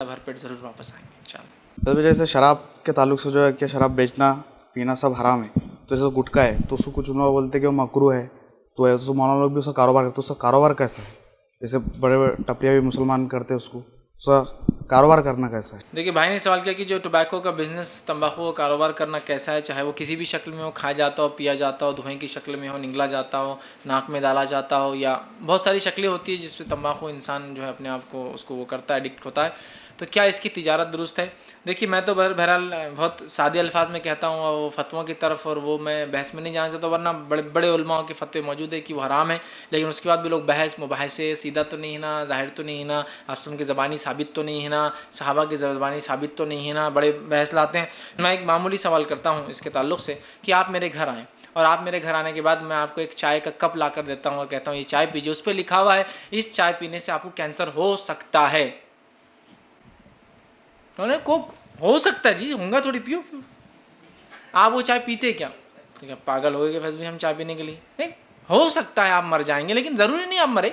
भरपेट ज़रूर वापस आएंगे इंशाल्लाह। तभी जैसे शराब के ताल्लुक से जो है कि शराब बेचना पीना सब हराम है, तो जैसे गुटखा है तो उसको कुछ लोग बोलते हैं कि वो मकरू है, तो है उसको मौलाना लोग भी उसका कारोबार करते हैं। उसका कारोबार कैसा है? जैसे बड़े बड़े टपरिया भी मुसलमान करते हैं, उसका कारोबार करना कैसा है? देखिए, भाई ने सवाल किया कि जो टोबैको का बिज़नेस, तंबाकू का कारोबार करना कैसा है, चाहे वो किसी भी शक्ल में हो, खाया जाता हो, पिया जाता हो, धुएं की शक्ल में हो, निगला जाता हो, नाक में डाला जाता हो, या बहुत सारी शक्लें होती है जिसमें तंबाकू इंसान जो है अपने आप को उसको वो करता है, एडिक्ट होता है। तो क्या इसकी तिजारत दुरुस्त है? देखिए, मैं तो बहरहाल बहुत सादे अल्फाज में कहता हूँ, वो फतवों की तरफ और वो मैं बहस में नहीं जाना चाहता, वरना बड़े बड़े उलमाओं के फतवे मौजूद है कि वो हराम है, लेकिन उसके बाद भी लोग बहस मुबाहसे, सीधा तो नहीं है ना, ज़ाहिर तो नहीं है ना, असलम की ज़बानी साबित तो नहीं है ना, सहाबा की ज़बानी साबित तो नहीं है ना, बड़े बहस लाते हैं। मैं एक मामूली सवाल करता हूँ इसके ताल्लुक़ से कि आप मेरे घर आएँ और आप मेरे घर आने के बाद मैं आपको एक चाय का कप ला कर देता हूँ और कहता हूँ ये चाय पीजिए, उस पर लिखा हुआ है इस चाय पीने से आपको कैंसर हो सकता है। उन्होंने को हो सकता है जी, होगा थोड़ी, पियो। आप वो चाय पीते क्या? तो क्या पागल हो गए? भी हम चाय पीने के लिए नहीं, हो सकता है आप मर जाएंगे, लेकिन ज़रूरी नहीं आप मरे,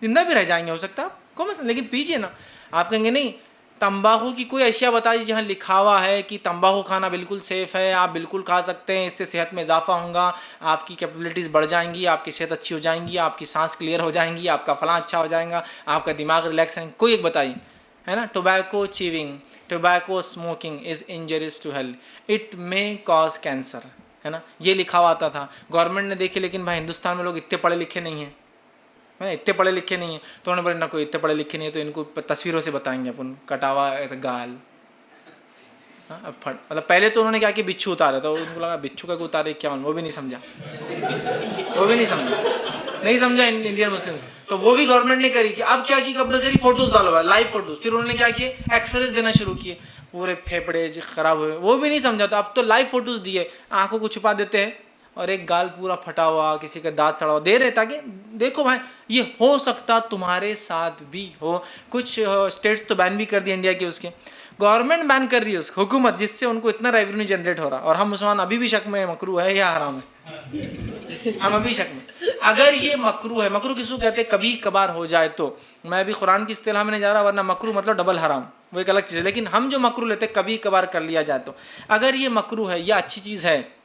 जिंदा भी रह जाएंगे, हो सकता है आपको, लेकिन पीजिए ना। आप कहेंगे नहीं, तंबाकू की कोई अशिया बता दीजिए जहाँ लिखा हुआ है कि तंबाकू खाना बिल्कुल सेफ़ है, आप बिल्कुल खा सकते हैं, इससे सेहत में इजाफा होगा, आपकी कैपेबिलिटीज़ बढ़ जाएंगी, आपकी सेहत अच्छी हो जाएंगी, आपकी सांस क्लियर हो जाएंगी, आपका फलां अच्छा हो जाएगा, आपका दिमाग रिलैक्स है, कोई एक बताइए, है ना। Tobacco chewing, tobacco smoking is injurious to health, it may cause cancer, है ना, ये लिखा हुआ आता था। गवर्नमेंट ने देखी, लेकिन भाई हिंदुस्तान में लोग इतने पढ़े लिखे नहीं हैं, है, इतने पढ़े लिखे नहीं हैं, तो उन्होंने बोले ना कोई इतने पढ़े लिखे नहीं है, तो इनको तस्वीरों से बताएंगे अपन, कटावा गाल, मतलब पहले तो उन्होंने क्या कि बिच्छू उतारे, तो उनको लगा बिच्छू का उतारे क्या, वो भी नहीं समझा, वो भी नहीं समझा इंडियन मुस्लिम। तो वो भी गवर्नमेंट ने करी कि अब क्या की कंपल्सरी फोटोज डालो, लाइव फोटोज। फिर उन्होंने क्या किए, एक्सरेज देना शुरू किए, पूरे फेफड़े खराब हुए, वो भी नहीं समझा, तो अब तो लाइव फोटोज दिए, आंखों को छुपा देते हैं और एक गाल पूरा फटा हुआ, किसी का दांत सड़ा हुआ दे रहे, ताकि देखो भाई ये हो सकता तुम्हारे साथ भी हो। कुछ स्टेट्स तो बैन भी कर दिए इंडिया के, उसके गवर्नमेंट बैन कर रही है उसकी हुकूमत, जिससे उनको इतना रेवेन्यू जनरेट हो रहा, और हम मुसलमान अभी भी शक में मकरू है या हराम है, हम अभी शक में। अगर ये मकरू है, मकरू किसको कहते हैं, कभी कभार हो जाए तो, मैं अभी कुरान की इस्तिलाह में नहीं जा रहा, वरना मकरू मतलब डबल हराम, वो एक अलग चीज़ है, लेकिन हम जो मकरू लेते हैं कभी कभार कर लिया जाए तो, अगर ये मकरू है या अच्छी चीज़ है,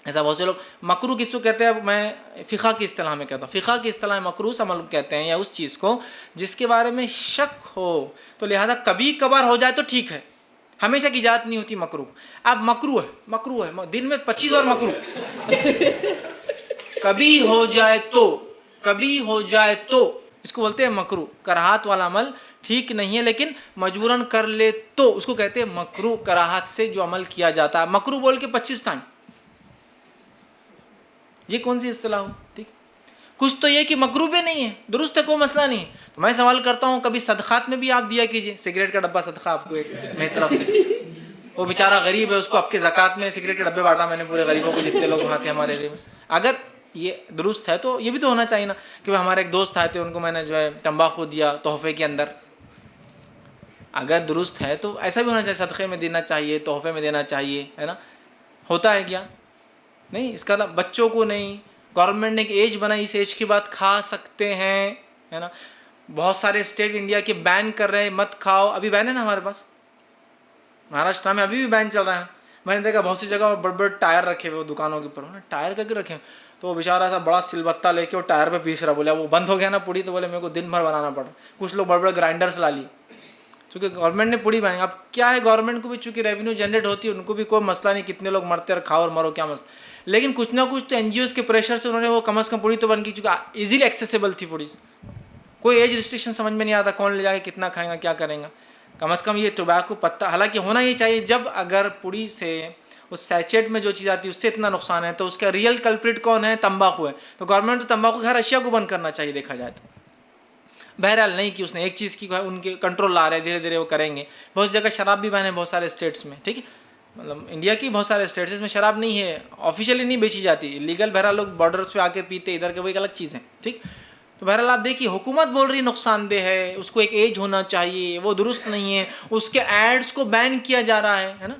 ऐसा बहुत से लोग मकरू किसको कहते हैं, मैं फ़िक़ा की इस्तिलाह में कहता हूँ, फ़िक़ा की इस्तिलाह में मकरूस अमल कहते हैं, या उस चीज़ को जिसके बारे में शक हो, तो लिहाजा कभी कभार हो जाए तो ठीक है, हमेशा की इजाज़त नहीं होती मकरू। अब मकरू है दिन में 25 बार मकरू कभी हो जाए तो इसको बोलते हैं मकरू। कराहत वाला अमल ठीक नहीं है, लेकिन मजबूरन कर ले तो उसको कहते हैं मकरू। कराहत से जो अमल किया जाता है, मकरू बोल के 25 टाइम, ये कौन सी इस्तिलाह हो? ठीक, कुछ तो ये कि मकरू भी नहीं है, दुरुस्त है, कोई मसला नहीं है। तो मैं सवाल करता हूँ, कभी सदक़ात में भी आप दिया कीजिए, सिगरेट का डब्बा सदका आपको एक मेरी तरफ से, वो बेचारा गरीब है, उसको आपके ज़कात में सिगरेट के डब्बे बांटा मैंने पूरे गरीबों को, जितने लोग वहाँ थे हमारे एरिया में। अगर ये दुरुस्त है तो ये भी तो होना चाहिए ना कि भाई हमारे एक दोस्त आए थे, उनको मैंने जो है तंबाकू दिया तोहफे के अंदर। अगर दुरुस्त है तो ऐसा भी होना चाहिए, सदक़े में देना चाहिए, तोहफे में देना चाहिए, है ना। होता है क्या? नहीं, इसका मतलब बच्चों को नहीं, गवर्नमेंट ने एक एज बनाई, इस एज के बाद खा सकते हैं, है ना। बहुत सारे स्टेट इंडिया के बैन कर रहे हैं, मत खाओ, अभी बैन है ना हमारे पास, महाराष्ट्र में अभी भी बैन चल रहा है। मैंने देखा बहुत सी जगह बड़े बड़े टायर रखे हुए दुकानों के ऊपर, ना टायर करके रखे, तो वो बेचारा ऐसा बड़ा सिलबत्ता लेके वो टायर पे पीस रहा, बोले वो बंद हो गया ना पुड़ी, तो बोले मेरे को दिन भर बनाना पड़ा। कुछ लोग बड़े बड़े ग्राइंडर्स ला लिए, क्योंकि गवर्नमेंट ने पुड़ी बनाई। अब क्या है, गवर्नमेंट को भी चूँकि रेवेन्यू जनरेट होती है, उनको भी कोई मसला नहीं, कितने लोग मरते और खाओ और मरो, क्या मसला, लेकिन कुछ ना कुछ तो NGOs के प्रेशर से उन्होंने वो कम से कम पुड़ी तो बन की, चूँकि ईजिली एक्सेसिबल थी पुड़ी से, कोई एज रिस्ट्रिक्शन समझ में नहीं आता, कौन ले जाके कितना खाएगा, क्या करेगा। कम से कम ये टोबैको पत्ता, हालांकि होना ही चाहिए, जब अगर पुड़ी से उस सैचेट में जो चीज़ आती है उससे इतना नुकसान है, तो उसका रियल कल्प्रिट कौन है, तंबाकू है। तो गवर्नमेंट तो तंबाकू की हर अशिया को बंद करना चाहिए, देखा जाए तो। बहरहाल नहीं कि उसने एक चीज़ की, उनके कंट्रोल ला रहे हैं, धीरे धीरे वो करेंगे। बहुत जगह शराब भी बैन है, बहुत सारे स्टेट्स में, ठीक है, मतलब इंडिया की बहुत सारे स्टेट्स में शराब नहीं है, ऑफिशियली नहीं बेची जाती, लीगल, बहरहाल लोग बॉर्डर्स पे आके पीते, इधर के वो एक अलग चीज़ है, ठीक। तो बहरहाल आप देखिए, हुकूमत बोल रही नुकसानदेह है, उसको एक एज होना चाहिए, वो दुरुस्त नहीं है, उसके एड्स को बैन किया जा रहा है ना।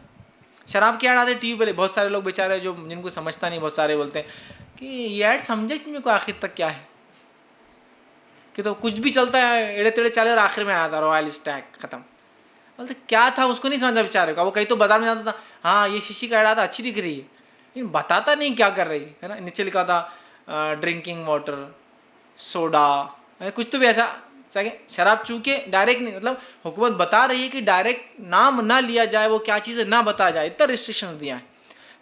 शराब के ऐड आते टीवी पे, बहुत सारे लोग बेचारे जो जिनको समझता नहीं, बहुत सारे बोलते हैं कि ये ऐड समझे कि मेरे को आखिर तक क्या है, कि तो कुछ भी चलता है, एड़े तेड़े चले और आखिर में आता रॉयल स्टैक ख़त्म। बोलते क्या था उसको नहीं समझा बेचारे का। वो कहीं तो बाजार में जाता था, हाँ ये शीशी का एड था, अच्छी दिख रही है, लेकिन बताता नहीं क्या कर रही है ना। नीचे लिखा था ड्रिंकिंग वाटर, सोडा, कुछ तो भी ऐसा। शराब चूके डायरेक्ट नहीं, मतलब हुकूमत बता रही है कि डायरेक्ट नाम ना लिया जाए, वो क्या चीज़ है ना बताया जाए, इतना रिस्ट्रिक्शन दिया है।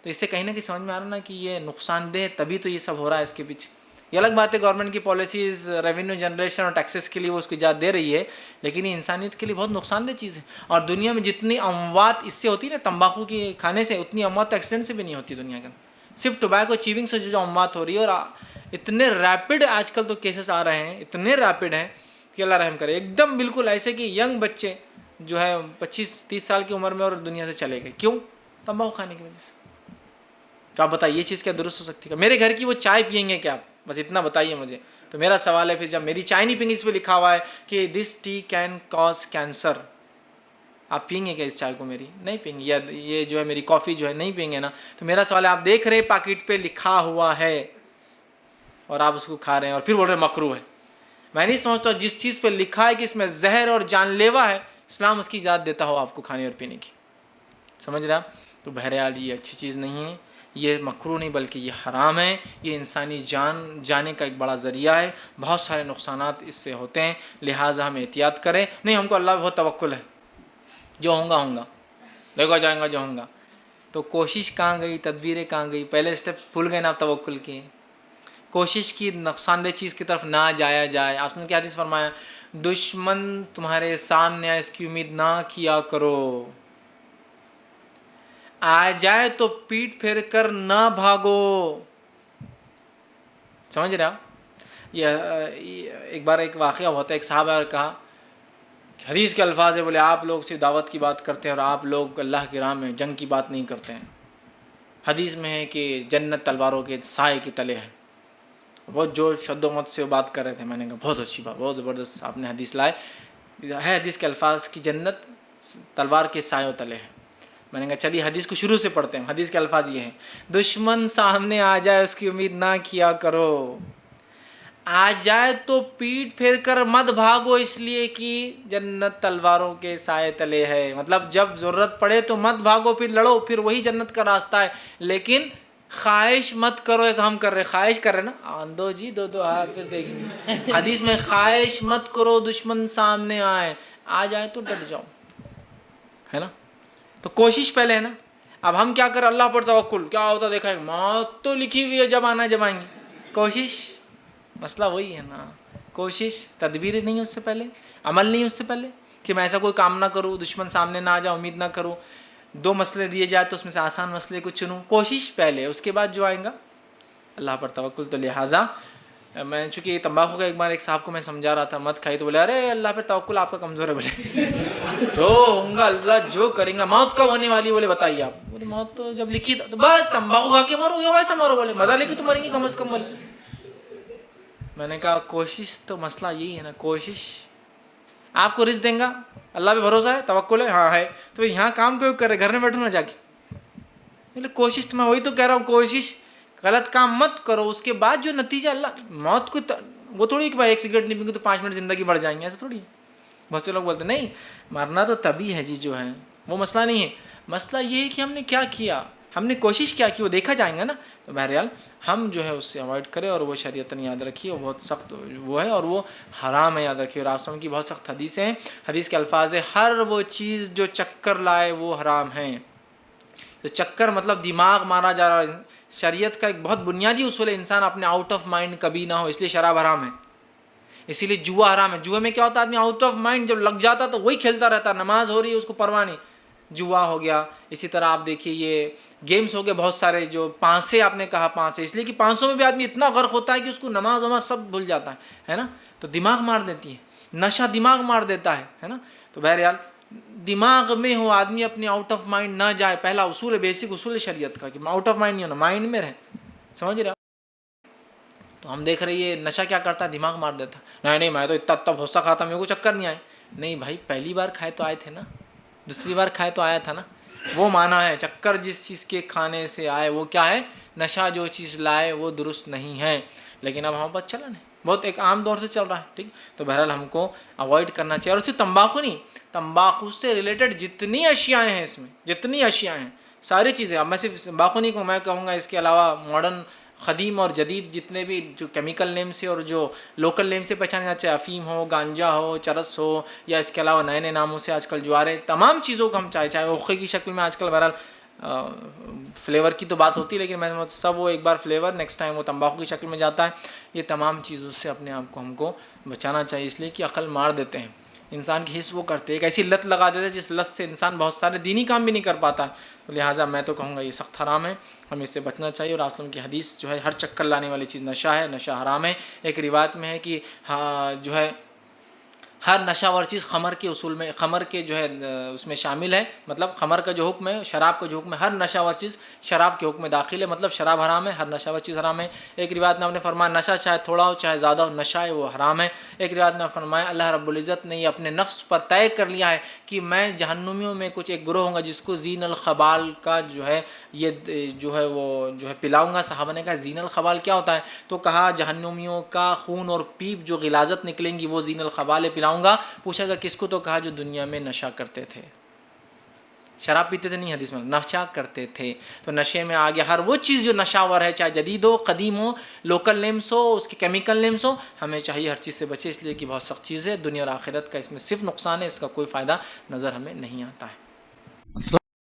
तो इससे कहीं ना कहीं समझ में आ रहा ना कि ये नुकसानदेह, तभी तो ये सब हो रहा है इसके पीछे। ये अलग बात है गवर्नमेंट की पॉलिसीज़ रेवेन्यू जनरेशन और टैक्सेस के लिए वो उसको इजाज़त दे रही है, लेकिन ये इंसानियत के लिए बहुत नुकसानदेह चीज़ है। और दुनिया में जितनी अमवात इससे होती है ना तंबाकू के खाने से, उतनी अमवात तो एक्सीडेंट से भी नहीं होती दुनिया के अंदर। सिर्फ टोबैको चीविंग से जो अमवात हो रही है, और इतने रैपिड आजकल तो केसेस आ रहे हैं, इतने रैपिड हैं कि अल्लाह रहम करे। एकदम बिल्कुल ऐसे कि यंग बच्चे जो है 25-30 साल की उम्र में और दुनिया से चले गए। क्यों? तंबाकू खाने की वजह से। तो आप बताइए ये चीज़ क्या दुरुस्त हो सकती है? मेरे घर की वो चाय पियेंगे क्या आप? बस इतना बताइए मुझे। तो मेरा सवाल है फिर, जब मेरी चाय नहीं पियेंगे, इस पर लिखा हुआ है कि this T can cause cancer, आप पियेंगे क्या इस चाय को? मेरी नहीं पियेंगे। या ये जो है मेरी कॉफ़ी जो है नहीं पियेंगे ना। तो मेरा सवाल है, आप देख रहे पैकेट पे लिखा हुआ है और आप उसको खा रहे हैं और फिर बोल रहे मकरूह है। मैं नहीं समझता जिस चीज़ पे लिखा है कि इसमें जहर और जानलेवा है, इस्लाम उसकी इजाज़त देता हो आपको खाने और पीने की। समझ रहे आप? तो बहरहाल ये अच्छी चीज़ नहीं है, ये मकरूह नहीं बल्कि ये हराम है। ये इंसानी जान जाने का एक बड़ा ज़रिया है, बहुत सारे नुकसानात इससे होते हैं। लिहाजा हम एहतियात करें। नहीं, हमको अल्लाह पे बहुत तवक्कुल है, जो होगा होगा, देखा जाएगा जो होगा। तो कोशिश कहाँ गई, तदबीरें कहाँ गई? पहले स्टेप भूल गए ना आप तवक्कुल किए। कोशिश की नुकसानदेह चीज़ की तरफ ना जाया जाए। आपने क्या हदीस फरमाया? दुश्मन तुम्हारे सामने आए इसकी उम्मीद ना किया करो, आ जाए तो पीठ फेर कर ना भागो। समझ रहे आप? यह एक बार एक वाक़या होता है, एक साहब कहा, हदीस के अल्फाज है, बोले आप लोग सिर्फ दावत की बात करते हैं और आप लोग अल्लाह की राह में जंग की बात नहीं करते हैं। हदीस में है कि जन्नत तलवारों के साए के तले है। बहुत जोश शद्दोमत से बात कर रहे थे। मैंने कहा बहुत अच्छी बात, बहुत ज़बरदस्त आपने हदीस लाए है। हदीस के अल्फाज की जन्नत तलवार के सायों तले है। मैंने कहा चलिए हदीस को शुरू से पढ़ते हैं। हदीस के अल्फाज ये हैं, दुश्मन सामने आ जाए उसकी उम्मीद ना किया करो, आ जाए तो पीठ फेर कर मत भागो, इसलिए कि जन्नत तलवारों के साए तले है। मतलब जब ज़रूरत पड़े तो मत भागो, फिर लड़ो, फिर वही जन्नत का रास्ता है। लेकिन ख्वाहिश मत करो, ऐसा हम कर रहे, ख्वाहिश कर रहे ना, आंदो जी दो दो हाथ फिर देखेंगे। हदीस में ख्वाहिश मत करो, दुश्मन सामने आए, आ जाए तो डट जाओ, है ना। तो कोशिश पहले है ना। अब हम क्या करें? अल्लाह पर तवक्कुल, क्या होता देखा है, मौत तो लिखी हुई है, जब आना जब आएंगी। कोशिश, मसला वही है ना। कोशिश, तदबीर नहीं उससे पहले, अमल नहीं उससे पहले कि मैं ऐसा कोई काम ना करूँ, दुश्मन सामने ना आ जाए, उम्मीद ना करूँ। 2 मसले दिए जाए तो उसमें से आसान मसले को चुनूँ। कोशिश पहले, उसके बाद जो आएगा अल्लाह पर तवक्कुल। तो लिहाजा मैं चूँकि तंबाकू का एक बार एक साहब को मैं समझा रहा था, मत खाई, तो बोले अरे अल्लाह पे तवक्कुल आपका कमज़ोर है। बोले जो होगा अल्लाह जो करेंगे। मौत कब होने वाली? बोले बताइए आप। बोले मौत तो जब लिखी तो बस तंबाकू खा के मरो या वैसा मरो। बोले मज़ा लेके तो मरेंगे कम अज़ कम। बोले मैंने कहा कोशिश, तो मसला यही है ना, कोशिश। आपको रिस्क देंगे, अल्लाह पे भरोसा है, तवक्कुल है, हाँ है, तो यहाँ काम क्यों कर रहे, घर में बैठो ना जाके। बोले कोशिश, तो मैं वही तो कह रहा हूँ, कोशिश, गलत काम मत करो, उसके बाद जो नतीजा अल्लाह, मौत को वो थोड़ी कि भाई एक सिगरेट नहीं पीएंगे तो 5 मिनट ज़िंदगी बढ़ जाएंगे, ऐसा थोड़ी। बहुत से लोग बोलते नहीं मरना तो तभी है जी, जो है वो मसला नहीं है। मसला ये है कि हमने क्या किया, हमने कोशिश क्या की, वो देखा जाएगा ना। तो बहरहाल हम जो है उससे अवॉइड करें, और वो शरीयतन याद रखिए, वो बहुत सख्त वो है और वो हराम है, याद रखिए। और आप की बहुत सख्त हदीसें हैं। हदीस के अल्फाज है, हर वो चीज़ जो चक्कर लाए वो हराम है। तो चक्कर मतलब दिमाग मारा जा रहा है। शरीयत का एक बहुत बुनियादी उसूल है, इंसान अपने आउट ऑफ माइंड कभी ना हो, इसलिए शराब हराम है, इसीलिए जुआ हराम है। जुए में क्या होता है, आदमी आउट ऑफ माइंड जब लग जाता तो वही खेलता रहता, नमाज हो रही है उसको परवाह नहीं, जुआ हो गया। इसी तरह आप देखिए ये गेम्स हो गए बहुत सारे, जो 500 आपने कहा 500, इसलिए कि 500 में भी आदमी इतना गर्क होता है कि उसको नमाज वमाज सब भूल जाता है ना। तो दिमाग मार देती है, नशा दिमाग मार देता है ना। तो बहरहाल दिमाग में हो आदमी, अपने आउट ऑफ माइंड ना जाए, पहला उसूल है, बेसिक उसूल है शरीयत का कि आउट ऑफ माइंड नहीं होना, माइंड में रहे। समझ रहे? तो हम देख रहे हैं ये नशा क्या करता है, दिमाग मार देता है। नहीं मैं तो इतना भोसा खाता, मेरे को चक्कर नहीं आए। नहीं भाई, पहली बार खाए तो आए थे ना, दूसरी बार खाए तो आया था ना, वो माना है। चक्कर जिस चीज़ के खाने से आए वो क्या है, नशा जो चीज़ लाए वो दुरुस्त नहीं है। लेकिन अब हमारे पास चलन है, बहुत एक आम दौर से चल रहा है, ठीक। तो बहरहाल हमको अवॉइड करना चाहिए। और सिर्फ तंबाकू नहीं, तंबाकू से रिलेटेड जितनी अशियाएँ हैं, इसमें जितनी अशियाएँ हैं, सारी चीज़ें। अब मैं सिर्फ तंबाकू नहीं कहूँ, मैं कहूँगा इसके अलावा मॉडर्न ख़दीम और जदीद जितने भी जो केमिकल नेम से और जो लोकल नेम से पहचाने जाते हैं, अफ़ीम हो, गांजा हो, चरस हो, या इसके अलावा नए नए नामों से आजकल जो आ रहे, तमाम चीज़ों को हम चाहे ओखे की शक्ल में आजकल बहरहाल फ्लेवर की तो बात होती है, लेकिन मैं सब वो एक बार फ्लेवर नेक्स्ट टाइम वो तंबाकू की शक्ल में जाता है। ये तमाम चीज़ों से अपने आप को हमको बचाना चाहिए, इसलिए कि अकल मार देते हैं, इंसान की हिस्स वो करते हैं, एक ऐसी लत लगा देते हैं जिस लत से इंसान बहुत सारे दीनी काम भी नहीं कर पाता है। तो लिहाजा मैं तो कहूँगा ये सख्त हराम है, हमें इससे बचना चाहिए। और आसलम की हदीस जो है, हर चक्कर लाने वाली चीज़ नशा है, नशा हराम है। एक रिवायत में है कि हाँ जो है हर नशावर चीज़ खमर के उसूल में, खमर के जो है उसमें शामिल है, मतलब खमर का जो हुक्म है, शराब का जो हुक्म है, हर नशावर चीज़ शराब के हुक्म में दाखिल है, मतलब शराब हराम है, हर नशावर चीज़ हराम है। एक रिवायत में आपने फरमाया नशा चाहे थोड़ा हो चाहे ज़्यादा हो, नशा है वो हराम है। एक रिवायत में फरमाया अल्लाह रब्बुल इज़्ज़त ने ये अपने नफ्स पर तय कर लिया है कि मैं जहन्नुमियों में कुछ एक ग्रोह होगा जिसको जीन अल खबाल का जो है ये जो है वो जो है पिलाऊंगा। सहाबा ने कहा जीन अल खबाल क्या होता है? तो कहा जहन्नुमियों का खून और पीप जो गिलाजत निकलेंगी वो जीन अल खबाल पिलाऊंगा। पूछा गया किसको? तो कहा जो दुनिया में नशा करते थे, शराब पीते थे नहीं, हदीस में नशा करते थे। तो नशे में आ गया हर वो चीज़ जो नशावर है, चाहे जदीद हो, कदीम हो, लोकल नेम्स हो, उसके केमिकल नेम्स हो, हमें चाहिए हर चीज़ से बचे, इसलिए कि बहुत सख्त चीज़ है। दुनिया और आखिरत का इसमें सिर्फ नुकसान है, इसका कोई फ़ायदा नज़र हमें नहीं आता है।